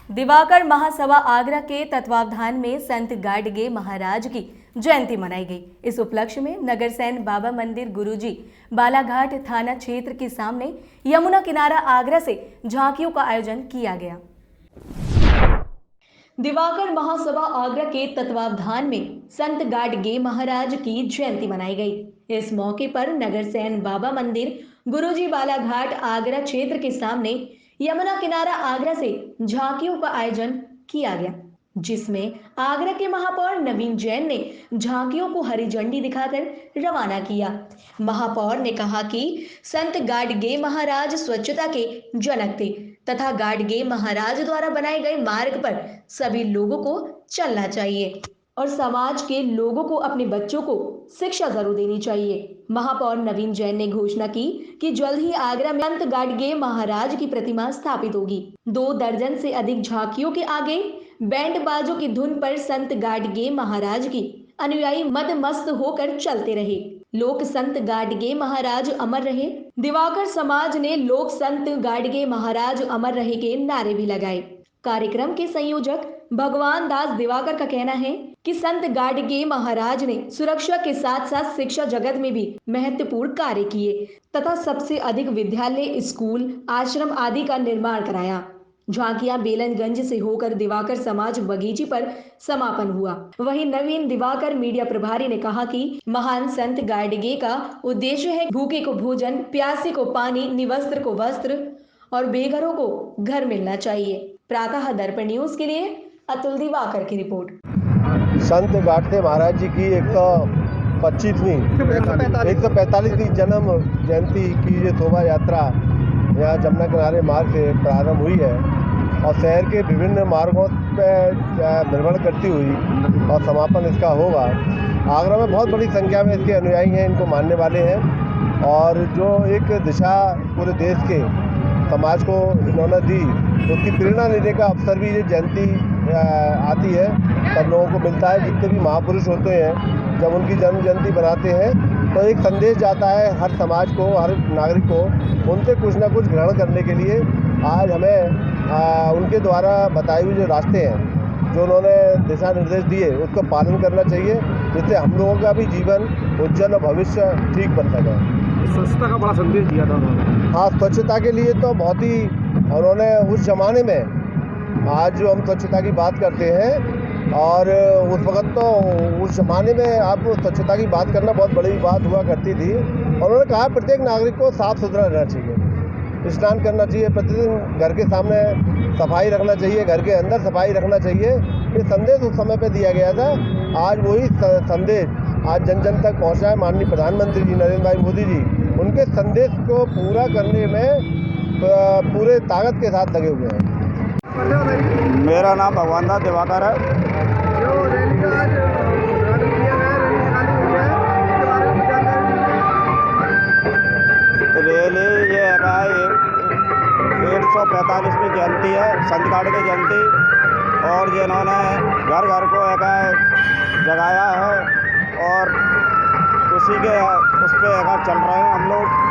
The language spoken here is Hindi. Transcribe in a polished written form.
दिवाकर महासभा आगरा के तत्वावधान में संत गाडगे महाराज की जयंती मनाई गई। इस उपलक्ष्य में नगरसैन बाबा मंदिर गुरुजी बालाघाट थाना क्षेत्र के सामने यमुना किनारा आगरा से झांकियों का आयोजन किया गया। दिवाकर महासभा आगरा के तत्वावधान में संत गाडगे महाराज की जयंती मनाई गई। इस मौके पर नगरसैन बाबा मंदिर गुरुजी बालाघाट आगरा क्षेत्र के सामने यमुना किनारा आगरा से झांकियों का आयोजन किया गया, जिसमें आगरा के महापौर नवीन जैन ने झांकियों को हरी झंडी दिखाकर रवाना किया। महापौर ने कहा कि संत गाडगे महाराज स्वच्छता के जनक थे तथा गाडगे महाराज द्वारा बनाए गए मार्ग पर सभी लोगों को चलना चाहिए और समाज के लोगों को अपने बच्चों को शिक्षा जरूर देनी चाहिए। महापौर नवीन जैन ने घोषणा की कि जल्द ही आगरा में संत गाडगे महाराज की प्रतिमा स्थापित होगी। 2 दर्जन से अधिक झांकियों के आगे बैंड बाजों की धुन पर संत गाडगे महाराज की अनुयायी मदमस्त होकर चलते रहे। लोक संत गाडगे महाराज अमर रहे। दिवाकर समाज ने लोक संत गाडगे महाराज अमर रहे के नारे भी लगाए। कार्यक्रम के संयोजक भगवान दास दिवाकर का कहना है कि संत गाडगे महाराज ने सुरक्षा के साथ साथ शिक्षा जगत में भी महत्वपूर्ण कार्य किए तथा सबसे अधिक विद्यालय, स्कूल, आश्रम आदि का निर्माण कराया। झांकियां बेलनगंज से होकर दिवाकर समाज बगीची पर समापन हुआ। वहीं नवीन दिवाकर मीडिया प्रभारी ने कहा कि महान संत गाडगे का उद्देश्य है भूखे को भोजन, प्यासे को पानी, निवस्त्र को वस्त्र और बेघरों को घर मिलना चाहिए। प्रातः दर्पण न्यूज के लिए अतुल दिवाकर की रिपोर्ट। संत गाडगे महाराज जी की 145वीं 145वीं जन्म जयंती की ये शोभा यात्रा यहाँ जमुना किनारे मार्ग से प्रारंभ हुई है और शहर के विभिन्न मार्गों पर भ्रमण करती हुई और समापन इसका होगा। आगरा में बहुत बड़ी संख्या में इसके अनुयायी हैं, इनको मानने वाले हैं और जो एक दिशा पूरे देश के समाज को इन्होंने दी, उसकी प्रेरणा लेने का अवसर भी ये जयंती आती है। सब लोगों को मिलता है। जितने भी महापुरुष होते हैं जब उनकी जन्म जयंती बनाते हैं तो एक संदेश जाता है हर समाज को, हर नागरिक को, उनसे कुछ ना कुछ ग्रहण करने के लिए। आज हमें उनके द्वारा बताए हुए जो रास्ते हैं, जो उन्होंने दिशा निर्देश दिए, उसको पालन करना चाहिए, जिससे हम लोगों का भी जीवन उज्जवल और भविष्य ठीक बन सके। स्वच्छता का बड़ा संदेश दिया था उन्होंने। हाँ, स्वच्छता के लिए तो बहुत ही उन्होंने उस ज़माने में, आज जो हम स्वच्छता की बात करते हैं और उस वक्त तो उस ज़माने में आप स्वच्छता की बात करना बहुत बड़ी बात हुआ करती थी। और उन्होंने कहा प्रत्येक नागरिक को साफ़ सुथरा रहना चाहिए, स्नान करना चाहिए, प्रतिदिन घर के सामने सफाई रखना चाहिए, घर के अंदर सफाई रखना चाहिए। ये संदेश उस समय पे दिया गया था। आज वही संदेश आज जन जन तक पहुँचा है। माननीय प्रधानमंत्री जी नरेंद्र भाई मोदी जी उनके संदेश को पूरा करने में पूरे ताकत के साथ लगे हुए हैं। मेरा नाम भगवान दास दिवाकर है। रैली ये है 145वीं जयंती है, संत गाडगे जयंती, और जिन्होंने घर घर को जगाया है और उसी के उस पर चल रहे हैं हम लोग।